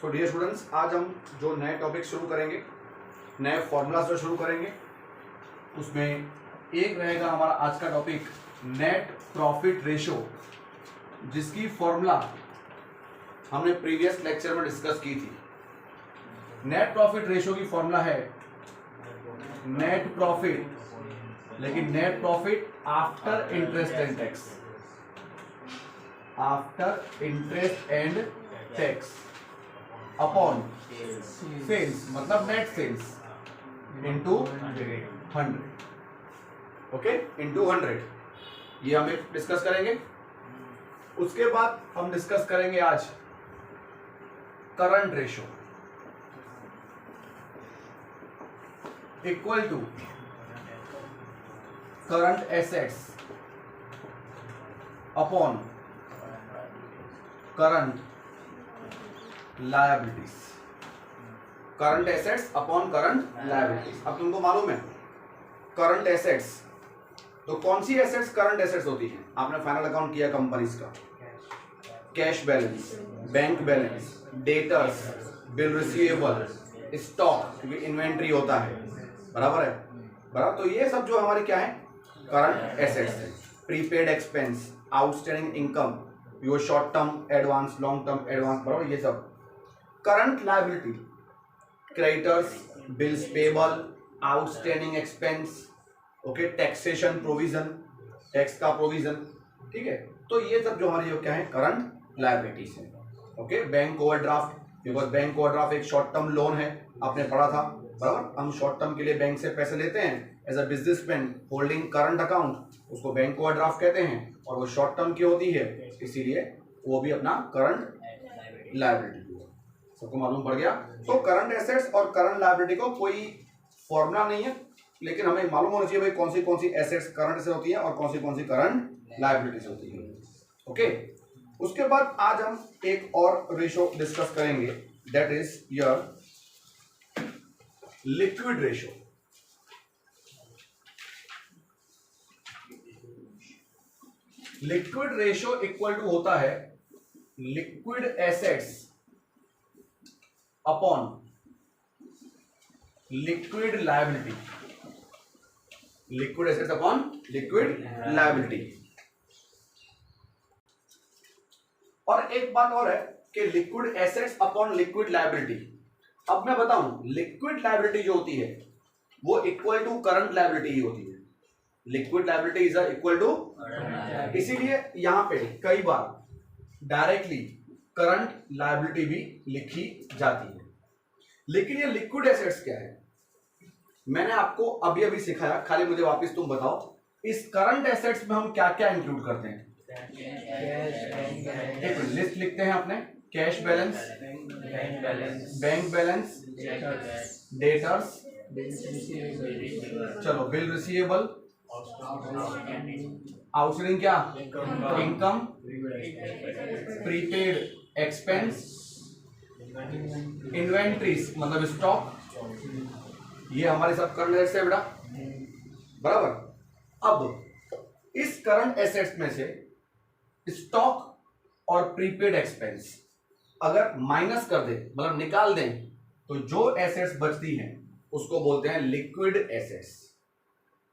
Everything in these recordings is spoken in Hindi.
तो डियर स्टूडेंट्स, आज हम जो नए टॉपिक शुरू करेंगे, नए फॉर्मूलाज जो शुरू करेंगे, उसमें एक रहेगा हमारा आज का टॉपिक नेट प्रॉफिट रेशो, जिसकी फॉर्मूला हमने प्रीवियस लेक्चर में डिस्कस की थी। नेट प्रॉफिट रेशो की फॉर्मूला है नेट प्रॉफिट, लेकिन net profit after interest and tax, after interest and tax upon sales, मतलब net sales into 100, okay, into 100। ये हम डिस्कस करेंगे। उसके बाद हम डिस्कस करेंगे आज current ratio equal to current assets upon current liabilities, current assets upon current liabilities. अब तुमको मालूम है करंट एसेट्स, तो कौन सी एसेट्स करंट एसेट्स होती हैं? आपने फाइनल अकाउंट किया कंपनीज का, cash balance, bank balance, debtors, bill receivable, stock, inventory होता है, बराबर है, बराबर। तो ये सब जो हमारी क्या है, करंट एसेट्स है। Prepaid expense, outstanding income, your short term advance, long term advance, बराबर। ये सब current liability, creditors, bills payable, outstanding expense, okay, taxation provision, tax का प्रोविजन, ठीक है। तो ये सब जो हमारी जो क्या है, करंट लायबिलिटीज है, okay. Bank overdraft, because bank overdraft एक शॉर्ट टर्म लोन है, आपने पढ़ा था, बराबर। हम शॉर्ट टर्म के लिए बैंक से पैसे लेते हैं as a businessman holding current account, उसको बैंक ओवरड्राफ्ट कहते हैं, और वो शॉर्ट टर्म की होती है, इसीलिए वो भी अपना करंट लायबिलिटी। सबको मालूम पड़ गया। तो करंट एसेट्स और करंट लायबिलिटी को कोई फॉर्मूला नहीं है, लेकिन हमें मालूम होना चाहिए भाई कौन सी एसेट्स करंट से होती है और कौन सी करंट लायबिलिटी होती है, ओके। उसके बाद आज हम एक और रेशो डिस्कस करेंगे, that is your liquid ratio. Liquid ratio equal to होता है liquid assets upon liquid liability, liquid assets upon liquid liability. और एक बात और है कि liquid assets upon liquid liability. अब मैं बताऊं, लिक्विड लायबिलिटी जो होती है वो इक्वल टू करंट लायबिलिटी ही होती है। Liquid liability is equal to, इसीलिए यहां पे कई बार डायरेक्टली करंट लायबिलिटी भी लिखी जाती है। लेकिन ये लिक्विड एसेट्स क्या है, मैंने आपको अभी अभी सिखाया, खाली मुझे वापस तुम बताओ, इस करंट एसेट्स में हम क्या क्या इंक्लूड करते हैं। एक लिस्ट लिखते हैं अपने, cash balance, bank balance, debtors, चलो बिल रिसीवेबल, आउटस्टैंडिंग क्या, इनकम, प्रीपेड एक्सपेंस, इन्वेंट्रीज मतलब स्टॉक, ये हमारे सब करंट एसेट्स है बेटा, बराबर। अब इस करंट एसेट्स में से स्टॉक और प्रीपेड एक्सपेंस अगर माइनस कर दे, मतलब निकाल दें, तो जो एसेट्स बचती हैं उसको बोलते हैं लिक्विड एसेट्स।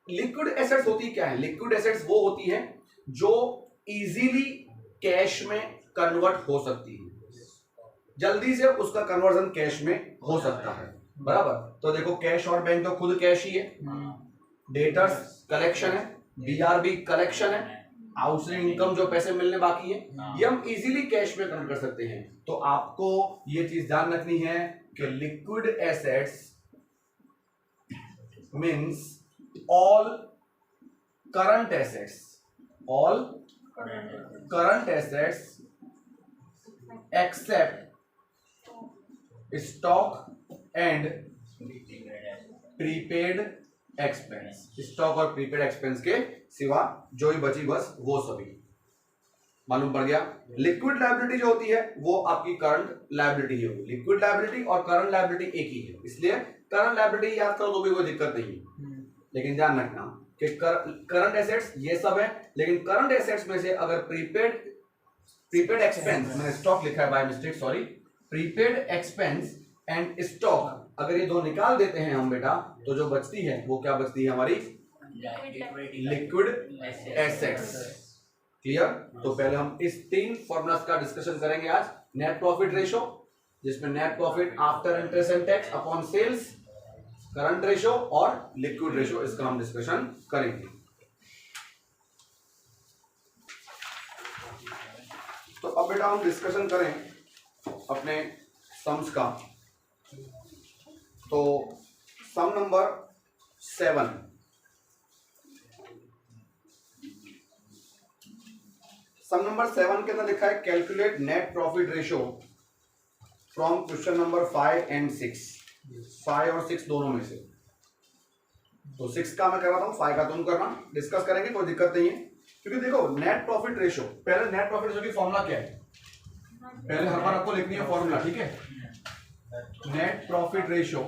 लिक्विड एसेट्स होती क्या है? लिक्विड एसेट्स वो होती है जो इजीली कैश में कन्वर्ट हो सकती है, जल्दी से उसका कन्वर्जन कैश में हो सकता है, बराबर। तो देखो, कैश और बैंक तो खुद कैश ही है, डेटर्स कलेक्शन है, बीआरबी कलेक्शन है, आउटस्टैंडिंग इनकम जो पैसे मिलने बाकी है, ये हम इजीली कैश में कन्वर्ट कर सकते हैं। तो आपको ये चीज ध्यान रखनी है कि liquid assets means all current assets, all current assets except stock and prepaid expense. Stock और प्रीपेड एक्सपेंस के सिवा जो भी बची बस वो सभी। मालूम पड़ गया? लिक्विड लायबिलिटी जो होती है वो आपकी करंट लायबिलिटी होगी। लिक्विड लायबिलिटी और करंट लायबिलिटी एक ही है, इसलिए करंट लायबिलिटी याद करो तो भी कोई दिक्कत नहीं है। लेकिन ध्यान रखना कि करंट एसेट्स ये सब है, लेकिन करंट एसेट्स में से अगर प्रीपेड एक्सपेंस, मैंने स्टॉक लिखा है by mistake, sorry, prepaid expense and stock, अगर ये दो निकाल देते हैं हम बेटा, तो जो बचती है वो क्या बचती है हमारी? Liquid assets. क्लियर? तो पहले हम इस 3 फॉर्मूलास का डिस्कशन करेंगे आज। नेट प्रॉफिट रेशो, जिसमें net profit after interest and tax upon sales, current ratio और लिक्विड रेशो, इसका हम डिस्कशन करेंगे। तो अब बेटा हम डिस्कशन करें अपने सम्स का। तो सम नंबर 7, सम नंबर 7 के अंदर लिखा है calculate net profit ratio from question number 5 and 6। 5 और 6 दोनों में से। तो 6 का मैं करवाता हूं, 5 का तुम करना, डिस्कस करेंगे, कोई दिक्कत नहीं है। क्योंकि देखो नेट प्रॉफिट रेशो, पहले नेट प्रॉफिट रेशो की फॉर्मूला क्या है, पहले हर बार आपको लिखनी है फॉर्मूला, ठीक है? Net profit ratio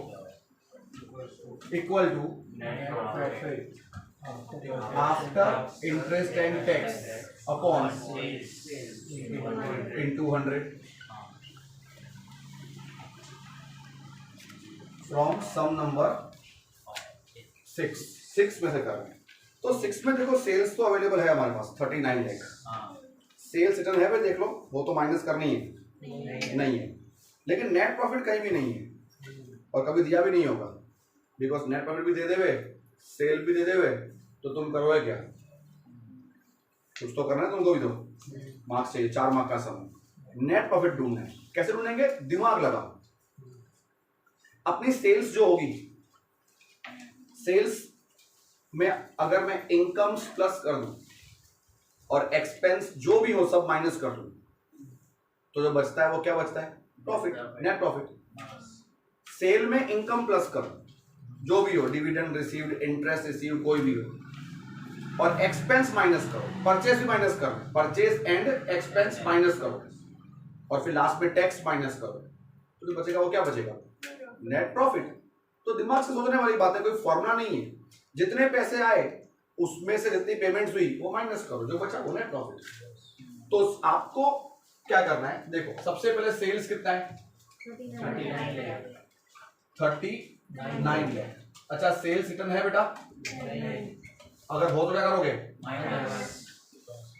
equal to after interest and tax upon into 100 from some number 6 में से कर रहे हैं। तो 6 में देखो सेल्स तो अवेलेबल है हमारे पास 39 लाख, सेल्स रिटर्न है भाई, देख लो, वो तो माइनस करनी है, नहीं है। लेकिन नेट प्रॉफिट कहीं भी नहीं है और कभी दिया भी नहीं होगा, बिकॉज नेट प्रॉफिट भी दे देवे, सेल भी दे देवे, तो तुम करोगे क्या? कुछ तो करना है तुमको भी, तो मार्क्स चाहिए, 4 मार्क का सम। नेट प्रॉफिट ढूंढना है, कैसे ढूंढेंगे? दिमाग लगा। अपनी सेल्स जो होगी, सेल्स में अगर मैं इनकम्स प्लस कर दूं और एक्सपेंस जो भी हो सब माइनस कर दूं, तो जो बचता है वो क्या बचता है? Profit, net profit. सेल में इनकम प्लस करो, जो भी हो, डिविडेंड रिसीव्ड, इंटरेस्ट रिसीव्ड, कोई भी हो, और एक्सपेंस माइनस करो, परचेस भी माइनस करो, परचेस एंड एक्सपेंस माइनस करो, और फिर लास्ट में टैक्स माइनस करो, तो जो बचेगा वो क्या बचेगा? Net profit. तो दिमाग से सोचने वाली बात है, कोई फॉर्मूला नहीं है। जितने पैसे आए उसमें से जितनी पेमेंट्स हुई वो माइनस करो, जो बचा वो नेट प्रॉफिट। तो आपको क्या करना है? देखो सबसे पहले सेल्स कितना है? 39 लाख। अच्छा, सेल्स रिटर्न है बेटा? अगर हो तो क्या करोगे?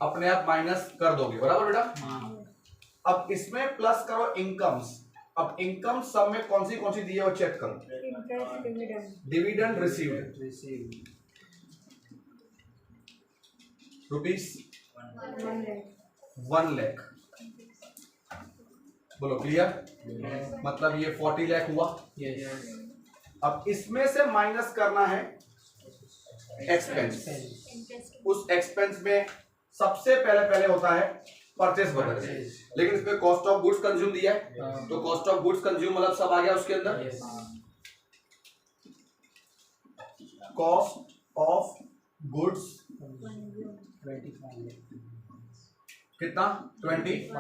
अपने आप माइनस कर दोगे, बराबर बेटा? अब इसमें प्लस करो इनकम्स। अब इनकम सब में कौन सी दी है वो चेक करो। Dividend received rupees 1 lakh. बोलो क्लियर? मतलब ये 40 लाख हुआ। अब इसमें से माइनस करना है एक्सपेंस। उस एक्सपेंस में सबसे पहले होता है परचेस बदल, लेकिन इसमें कॉस्ट ऑफ गुड्स कंज्यूम दिया है, तो कॉस्ट ऑफ गुड्स कंज्यूम मतलब सब आ गया उसके अंदर। कॉस्ट ऑफ गुड्स कितना? 25।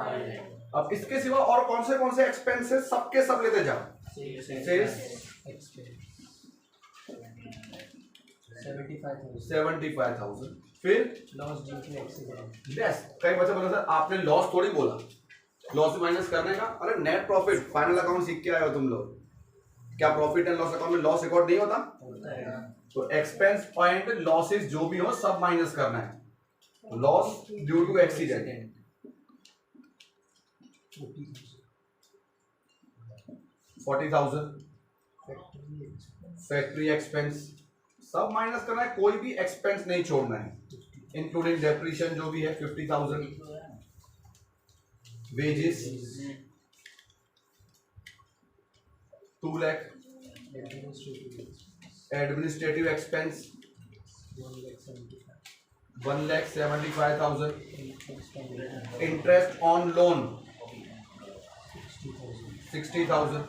अब इसके सिवा और कौन से एक्सपेंसेस? सबके सब लेते जाओ। सेल्स 75,000, फिर loss due to accident. Yes, कई बच्चे बोला सर आपने लॉस थोड़ी बोला, लॉस माइनस करने का। अरे नेट प्रॉफिट, फाइनल अकाउंट सीख के आए हो तुम लोग, क्या प्रॉफिट एंड लॉस अकाउंट में लॉस रिकॉर्ड नहीं होता? तो एक्सपेंस पॉइंट लॉसेस जो भी हो सब माइनस करना है। Loss due to accident 40,000, factory expense सब माइनस करना है, कोई भी एक्सपेंस नहीं छोड़ना है, इंक्लूडिंग डेप्रिसिएशन जो भी है 50,000, wages 2 lakh, administrative expense 1,75,000, interest on loan 60,000।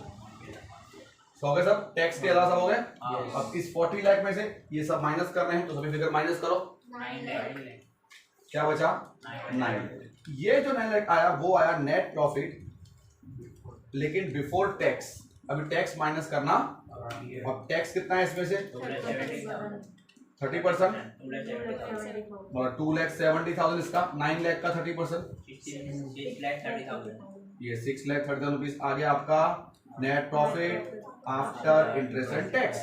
हो गए सब, टैक्स के अलावा सब हो गए। अब इस 40 लाख में से ये सब माइनस कर रहे हैं, तो सभी फिगर माइनस करो। 9 लाख। क्या बचा? 9। ये जो 9 लाख आया वो आया नेट प्रॉफिट, लेकिन बिफोर टैक्स। अभी टैक्स माइनस करना। अब टैक्स कितना है इसमें से? 30%, मतलब 2,70,000 इसका, 9 लाख का 30%, 6,30,000। ये 6,30,000 आ गया आपका net profit after interest and tax.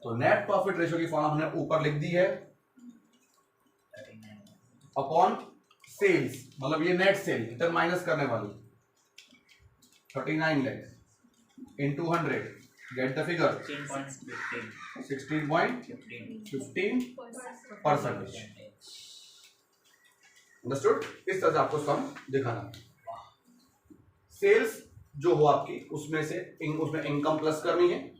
तो नेट प्रॉफिट रेशियो की फॉर्म हमने ऊपर लिख दी है अपॉन सेल्स, मतलब ये नेट सेल इधर माइनस करने वाली 39 lakh into 100 get the figure 16.15%। Understood? इस तरह से आपको सम दिखाना। सेल्स जो हो आपकी उसमें से उसमें इनकम प्लस करनी है,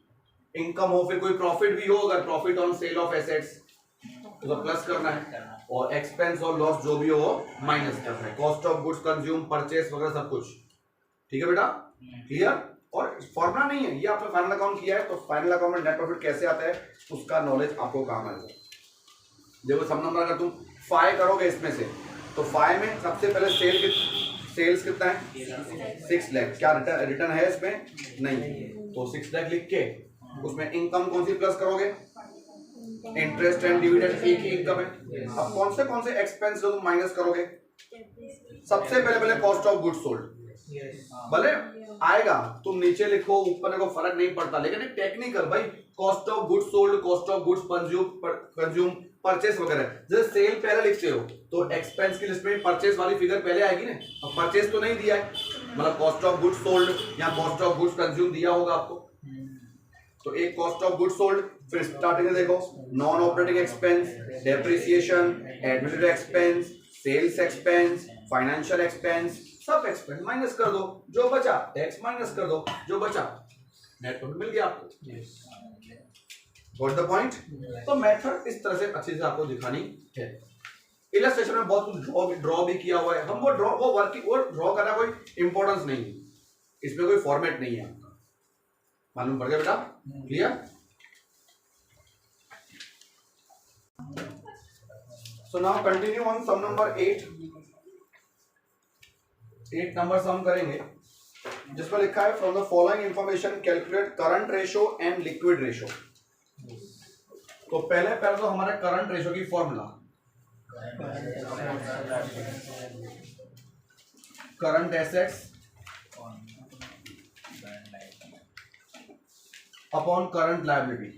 इनकम हो फिर कोई प्रॉफिट भी हो, अगर profit on sale of assets तो प्लस करना है, और एक्सपेंस और लॉस जो भी हो माइनस करना है, cost of goods consume purchase वगैरह सब कुछ। ठीक है बेटा, क्लियर? और फॉर्मूला नहीं है ये, आपने फाइनल अकाउंट किया है तो फाइनल अकाउंट में नेट प्रॉफिट कैसे आता है उसका नॉलेज आपको काम आएगा। देखो सम नंबर अगर तुम 5 करोगे इसमें से तो 5 में सबसे पहले सेल्स कितना है 6 लाख, क्या रिटर्न है इसमें? नहीं, तो 6 लाख लिख के उसमें इनकम कौन सी प्लस करोगे? इंटरेस्ट एंड डिविडेंड एक ही इनकम है। अब कौन से एक्सपेंस जो तुम माइनस करोगे? सबसे पहले कॉस्ट ऑफ गुड्स सोल्ड, भले आएगा तुम नीचे लिखो ऊपर लिखो फर्क नहीं पड़ता, लेकिन एक टेक्निकल भाई, cost of goods sold, cost of goods consume purchase वगैरह, जैसे सेल पहले लिखते हो तो एक्सपेंस की लिस्ट में परचेस वाली फिगर पहले आएगी ना। अब परचेस तो नहीं दिया है, मतलब कॉस्ट ऑफ गुड्स सोल्ड या कॉस्ट ऑफ गुड्स कंज्यूम दिया होगा आपको, तो एक कॉस्ट ऑफ गुड्स सोल्ड, फिर स्टार्टिंग में देखो non operating expense, depreciation, administrative expense, sales expense, financial expense, सब एक्सपेंस माइनस कर दो, जो बचा टैक्स माइनस कर दो, जो बचा नेट प्रॉफिट मिल गया आपको। Got the point? तो मेथड इस तरह से अच्छे से आपको दिखानी है। इलस्ट्रेशन में बहुत कुछ ड्रॉ भी किया हुआ है, हम वो ड्रॉ करना कोई इंपॉर्टेंस नहीं है, इसमें कोई फॉर्मेट नहीं है आपका, मालूम पड़ गया बेटा? Clear? So now continue on sum number 8 number sum करेंगे जिसमें लिखा है from the following information calculate current ratio and liquid ratio. तो पहले तो हमारे करंट रेशियो की formula, current assets upon current liability.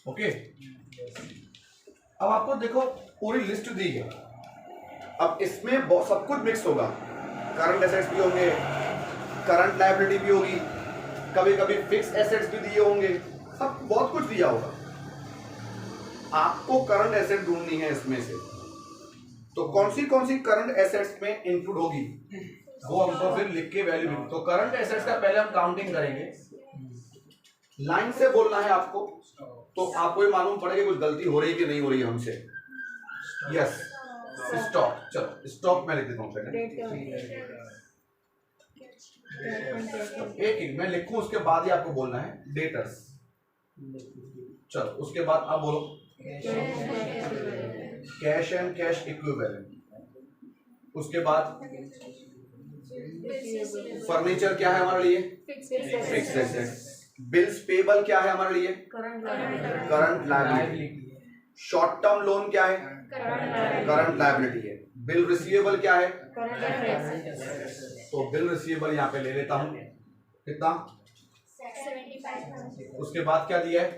Okay, अब आपको देखो पूरी लिस्ट दी है, अब इसमें सब कुछ मिक्स होगा, करंट एसेट्स भी होंगे, करंट लायबिलिटी भी होगी, कभी कभी फिक्स एसेट्स भी दिए होंगे, सब बहुत कुछ दिया होगा। आपको करंट एसेट ढूंढनी है इसमें से, तो कौन सी करंट एसेट्स में इंक्लूड होगी वो हमको फिर लिख के वैल्यू भी। तो करंट एसेट्स का पहले हम काउंटिंग करेंगे, लाइन से बोलना है आपको, तो आपको ये मालूम पड़ेगा कुछ गलती हो रही है कि नहीं हो रही है हमसे। यस, स्टॉक, चलो स्टॉक में लिख देता हूँ एक मैं लिखूं उसके बाद ही आपको बोलना है डेटर्स। चलो उसके बाद आप बोलो कैश एंड कैश इक्विवेलेंट, उसके बाद फर्नीचर क्या है हमारे लिए? Fixed asset. बिल्स पेबल क्या है हमारे लिए? Current liability. Short term loan क्या है? करंट लायबिलिटी है। बिल रिसीवेबल क्या है? तो बिल रिसीवेबल यहाँ पे ले लेता हूं, कितना? 75,000। उसके बाद क्या दिया है?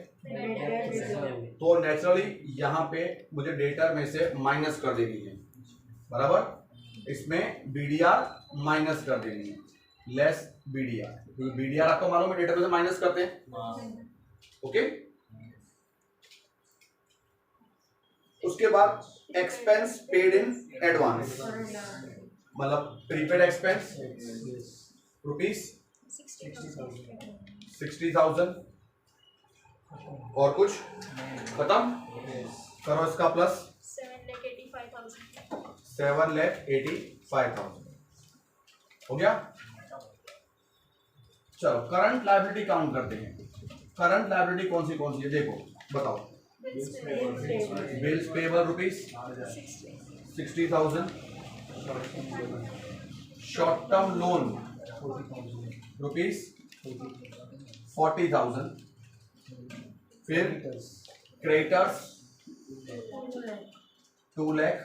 तो नेचुरली यहाँ पे मुझे डेटर में से माइनस कर देनी है, बराबर, इसमें बीडीआर माइनस कर देनी है, लेस बीडीआर, क्योंकि बीडीआर आपको मालूम है डेटर में से माइनस करते हैं। ओके, उसके बाद एक्सपेंस पेड इन एडवांस, मतलब प्रीपेड एक्सपेंस रुपीज 60,000 और कुछ खत्म करो, इसका प्लस 7,85,000 हो गया। चलो करंट लायबिलिटी काउंट करते हैं। करंट लायबिलिटी कौन सी है देखो, बताओ। Bills payable rupees 60,000, short term loan rupees 40,000, फिर क्रेडिटर्स 2 लाख,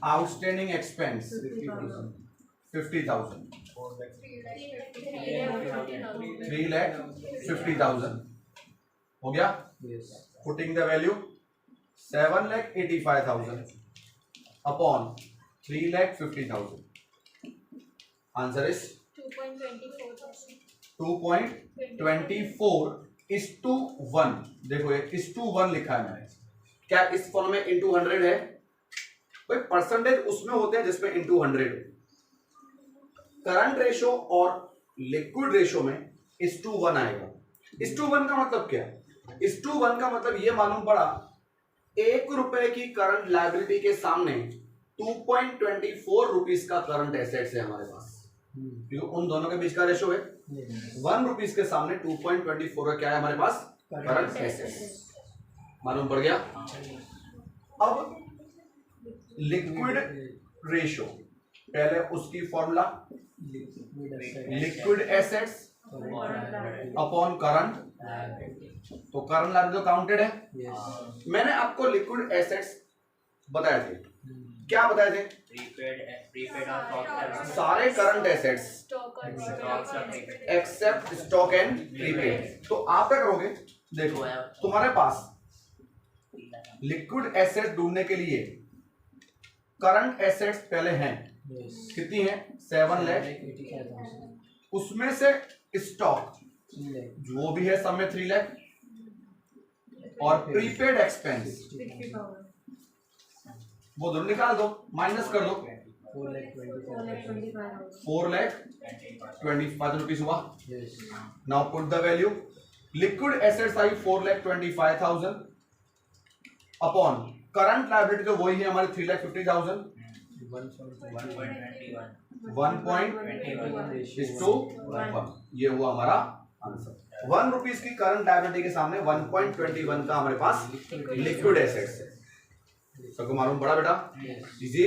आउटस्टैंडिंग एक्सपेंस 50,000, 3,50,000 हो गया. Yes. Putting the value 7,85,000 upon 3,50,000. Answer is 2.24:1. देखो ये (1) लिखा है मैंने. क्या इस फॉर्म में इंटू 100 है? कोई परसेंटेज उसमें होते हैं जिसमें इंटू 100 हो. करंट रेशो और लिक्विड रेशो में (1) आएगा. (1) का मतलब क्या? (1) का मतलब ये मालूम पड़ा, 1 रुपए की करंट लायबिलिटी के सामने 2.24 रुपीस का करंट एसेट्स है हमारे पास. क्योंकि उन दोनों के बीच का रेशो है. 1 रुपीस के सामने 2.24 का क्या है हमारे पास? Current assets. मालूम पड़ गया. अब लिक्विड रेशो, पहले उसकी formula liquid assets upon current. तो करंट लायबिलिटी तो काउंटेड है. मैंने आपको लिक्विड एसेट्स बताए थे. क्या बताए थे? प्रीपेड और सारे current assets except stock and prepaid. तो आप क्या करोगे? देखो तुम्हारे पास लिक्विड एसेट्स ढूंढने के लिए करंट एसेट्स पहले हैं. कितनी है? 7,85,000. उसमें से स्टॉक जो भी है सब में 3 लाख और प्रीपेड एक्सपेंस वो दोनों निकाल दो, माइनस कर दो. 4,25,000 रुपीज हुआ. Now put the value. Liquid assets I 4,25,000 upon current liability तो वही है हमारी 3,50,000. 1.21:1. ये हुआ हमारा आंसर. 1 रुपीज की करंट लायबिलिटी के सामने 1.21 का हमारे पास लिक्विड एसेट्स है. सबको मालूम पड़ा बेटा? इजी.